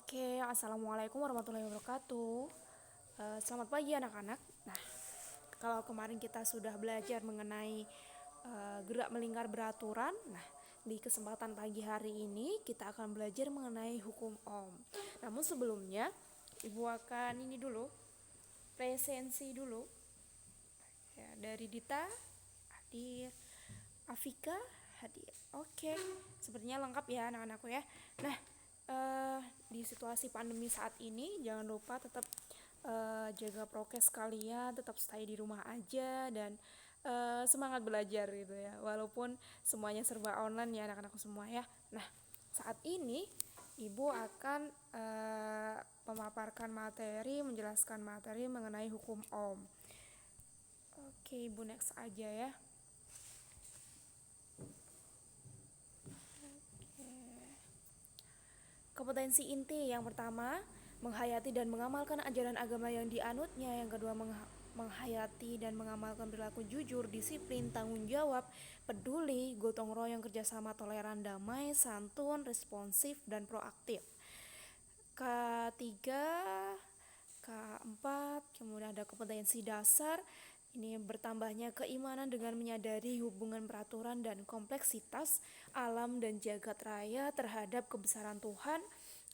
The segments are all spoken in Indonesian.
Oke, assalamualaikum warahmatullahi wabarakatuh. Selamat pagi anak-anak. Nah, kalau kemarin kita sudah belajar mengenai gerak melingkar beraturan, nah di kesempatan pagi hari ini kita akan belajar mengenai hukum Ohm. Namun sebelumnya, Ibu akan ini dulu, presensi dulu. Ya, dari Dita, hadir. Afika, hadir. Oke, sepertinya lengkap ya anak-anakku ya. Nah, di situasi pandemi saat ini jangan lupa tetap jaga prokes kalian, tetap stay di rumah aja dan semangat belajar gitu ya. Walaupun semuanya serba online ya anak-anakku semua ya. Nah, saat ini Ibu akan memaparkan materi, menjelaskan materi mengenai hukum Ohm. Oke, Ibu next aja ya. Kompetensi inti yang pertama, menghayati dan mengamalkan ajaran agama yang dianutnya. Yang kedua, menghayati dan mengamalkan perilaku jujur, disiplin, tanggung jawab, peduli, gotong royong, kerjasama, toleran, damai, santun, responsif, dan proaktif. Ketiga, keempat, kemudian ada kompetensi dasar. Ini bertambahnya keimanan dengan menyadari hubungan peraturan dan kompleksitas alam dan jagat raya terhadap kebesaran Tuhan.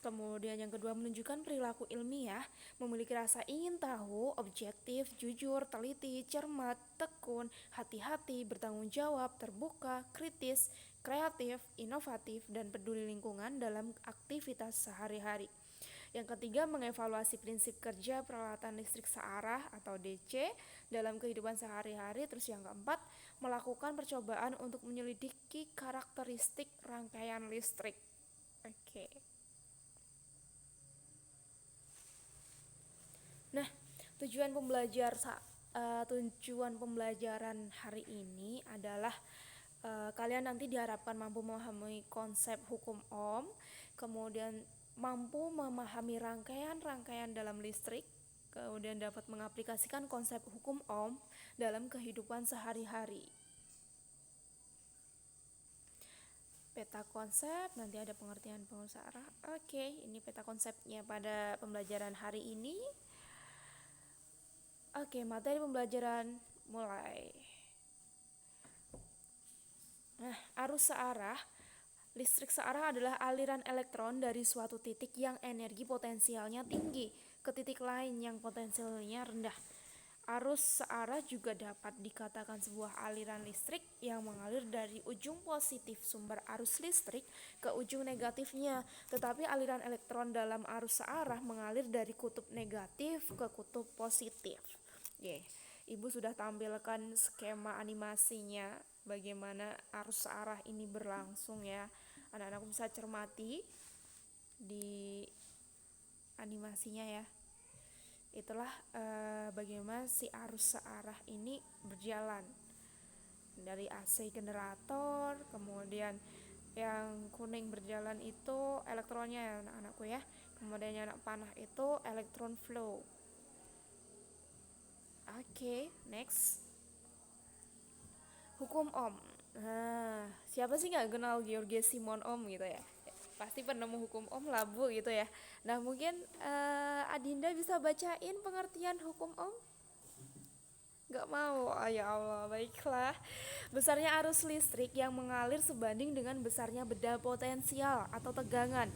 Kemudian yang kedua, menunjukkan perilaku ilmiah, memiliki rasa ingin tahu, objektif, jujur, teliti, cermat, tekun, hati-hati, bertanggung jawab, terbuka, kritis, kreatif, inovatif, dan peduli lingkungan dalam aktivitas sehari-hari. Yang ketiga, mengevaluasi prinsip kerja peralatan listrik searah atau DC dalam kehidupan sehari-hari. Terus yang keempat, melakukan percobaan untuk menyelidiki karakteristik rangkaian listrik. Oke. Nah, tujuan pembelajaran hari ini adalah kalian nanti diharapkan mampu memahami konsep hukum Ohm, kemudian mampu memahami rangkaian-rangkaian dalam listrik, kemudian dapat mengaplikasikan konsep hukum Ohm dalam kehidupan sehari-hari. Peta konsep, nanti ada pengertian pengurus arah. Oke, ini peta konsepnya pada pembelajaran hari ini. Oke, materi pembelajaran mulai. Nah, arus searah. Listrik searah adalah aliran elektron dari suatu titik yang energi potensialnya tinggi ke titik lain yang potensialnya rendah. Arus searah juga dapat dikatakan sebuah aliran listrik yang mengalir dari ujung positif sumber arus listrik ke ujung negatifnya. Tetapi aliran elektron dalam arus searah mengalir dari kutub negatif ke kutub positif. Ibu sudah tampilkan skema animasinya bagaimana arus searah ini berlangsung ya. Anak-anak bisa cermati di animasinya ya. Itulah bagaimana si arus searah ini berjalan dari AC generator, kemudian yang kuning berjalan itu elektronnya ya anak-anakku ya. Kemudian yang panah itu elektron flow. Oke, next. Hukum Ohm. Nah, siapa sih nggak kenal George Simon Ohm gitu ya? Pasti penemu hukum Ohm lah Bu gitu ya. Nah mungkin Adinda bisa bacain pengertian hukum Ohm? Gak mau, oh, ya Allah, baiklah. Besarnya arus listrik yang mengalir sebanding dengan besarnya beda potensial atau tegangan.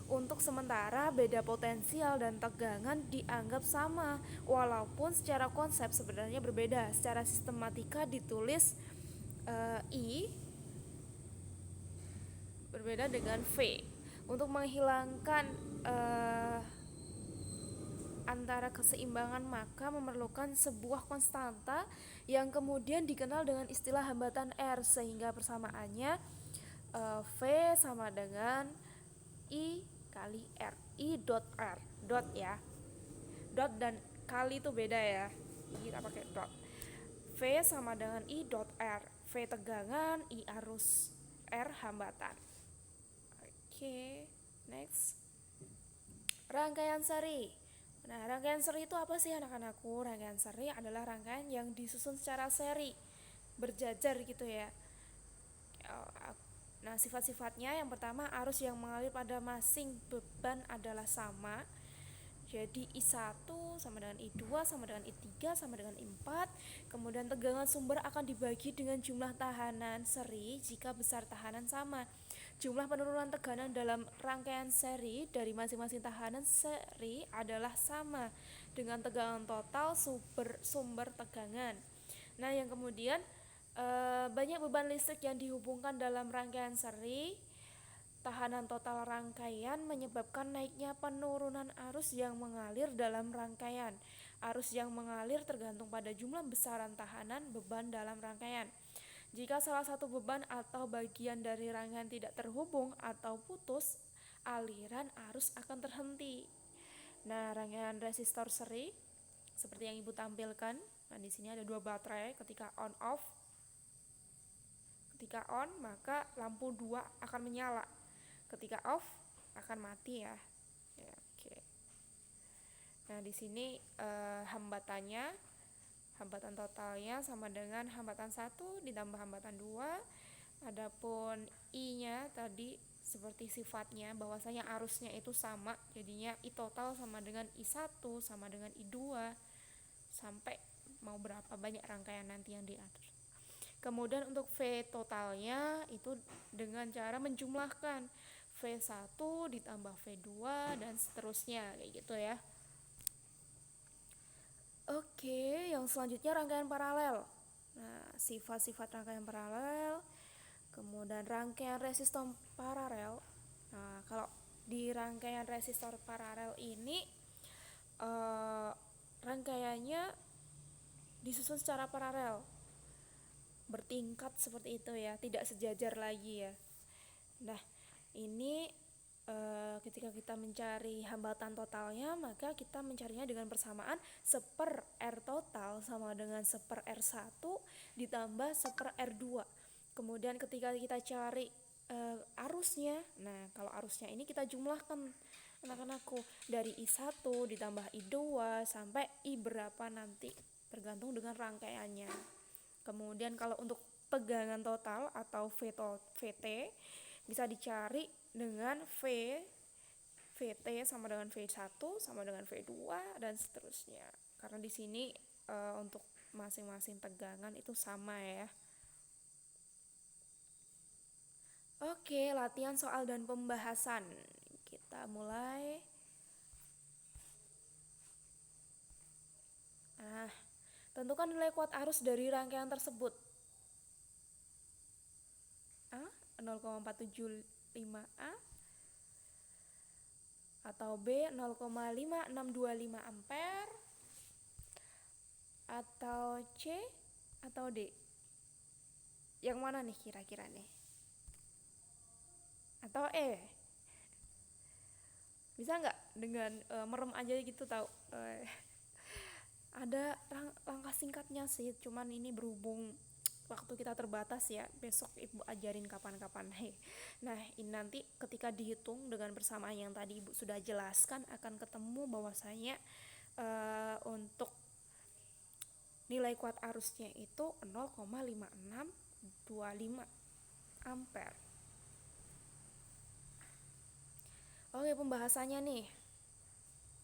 Untuk sementara, beda potensial dan tegangan dianggap sama, walaupun secara konsep sebenarnya berbeda. Secara sistematika ditulis I berbeda dengan V. Untuk menghilangkan antara keseimbangan maka memerlukan sebuah konstanta yang kemudian dikenal dengan istilah hambatan R, sehingga persamaannya V sama dengan I kali R, I dot R, dot ya, dot dan kali itu beda ya, kita pakai dot. V sama dengan I dot R, V tegangan, I arus, R hambatan. Oke, next. Rangkaian seri. Nah, rangkaian seri itu apa sih anak-anakku? Rangkaian seri adalah rangkaian yang disusun secara seri, berjajar gitu ya. Nah, sifat-sifatnya yang pertama, arus yang mengalir pada masing beban adalah sama. Jadi I1 sama dengan I2 sama dengan I3 sama dengan I4. Kemudian tegangan sumber akan dibagi dengan jumlah tahanan seri jika besar tahanan sama. Jumlah penurunan tekanan dalam rangkaian seri dari masing-masing tahanan seri adalah sama dengan tegangan total sumber tegangan. Nah, yang kemudian banyak beban listrik yang dihubungkan dalam rangkaian seri. Tahanan total rangkaian menyebabkan naiknya penurunan arus yang mengalir dalam rangkaian. Arus yang mengalir tergantung pada jumlah besaran tahanan beban dalam rangkaian. Jika salah satu beban atau bagian dari rangkaian tidak terhubung atau putus, aliran arus akan terhenti. Nah, rangkaian resistor seri seperti yang Ibu tampilkan. Nah, di sini ada 2 baterai, ketika on off. Ketika on, maka lampu 2 akan menyala. Ketika off akan mati ya. Oke. Nah, di sini hambatan totalnya sama dengan hambatan 1 ditambah hambatan 2. Adapun I-nya tadi seperti sifatnya bahwasanya arusnya itu sama, jadinya I total sama dengan I1 sama dengan I2 sampai mau berapa banyak rangkaian nanti yang diatur. Kemudian untuk V totalnya itu dengan cara menjumlahkan V1 ditambah V2 dan seterusnya kayak gitu ya. Oke, yang selanjutnya rangkaian paralel. Nah, sifat-sifat rangkaian paralel, kemudian rangkaian resistor paralel. Nah, kalau di rangkaian resistor paralel ini rangkaiannya disusun secara paralel, bertingkat seperti itu ya, tidak sejajar lagi ya. Nah, ini ketika kita mencari hambatan totalnya, maka kita mencarinya dengan persamaan 1/R total sama dengan 1/R1 ditambah 1/R2. Kemudian ketika kita cari arusnya, nah kalau arusnya ini kita jumlahkan anak-anakku dari I1 ditambah I2 sampai I berapa nanti tergantung dengan rangkaiannya. Kemudian kalau untuk tegangan total atau VT bisa dicari dengan VT sama dengan V1 sama dengan V2 dan seterusnya. Karena di sini untuk masing-masing tegangan itu sama ya. Oke, latihan soal dan pembahasan. Kita mulai. Nah, tentukan nilai kuat arus dari rangkaian tersebut. A 0,475A atau B 0,5625 ampere atau C atau D. Yang mana nih kira-kira nih? Atau E? Bisa nggak dengan merem aja gitu tahu? Ada langkah singkatnya sih, cuman ini berhubung waktu kita terbatas ya, besok Ibu ajarin kapan-kapan. Nah, ini nanti ketika dihitung dengan persamaan yang tadi Ibu sudah jelaskan akan ketemu bahwasanya untuk nilai kuat arusnya itu 0,5625 ampere. Oke, pembahasannya nih.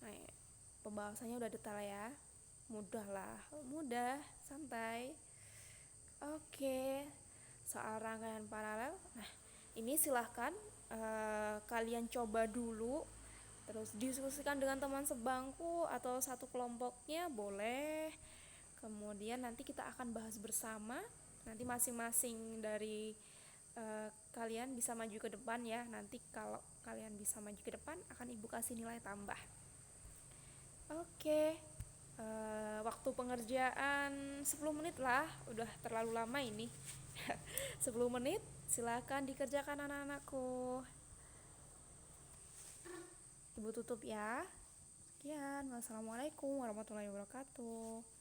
Nah, pembahasannya udah detail ya. Mudah, santai. Oke, soal rangkaian paralel. Nah, ini silahkan kalian coba dulu, terus diskusikan dengan teman sebangku atau satu kelompoknya boleh. Kemudian nanti kita akan bahas bersama. Nanti masing-masing dari kalian bisa maju ke depan ya. Nanti kalau kalian bisa maju ke depan akan Ibu kasih nilai tambah. Oke. Waktu pengerjaan 10 menit lah, udah terlalu lama ini. 10 menit, silakan dikerjakan anak-anakku. Ibu tutup ya. Sekian, wassalamualaikum warahmatullahi wabarakatuh.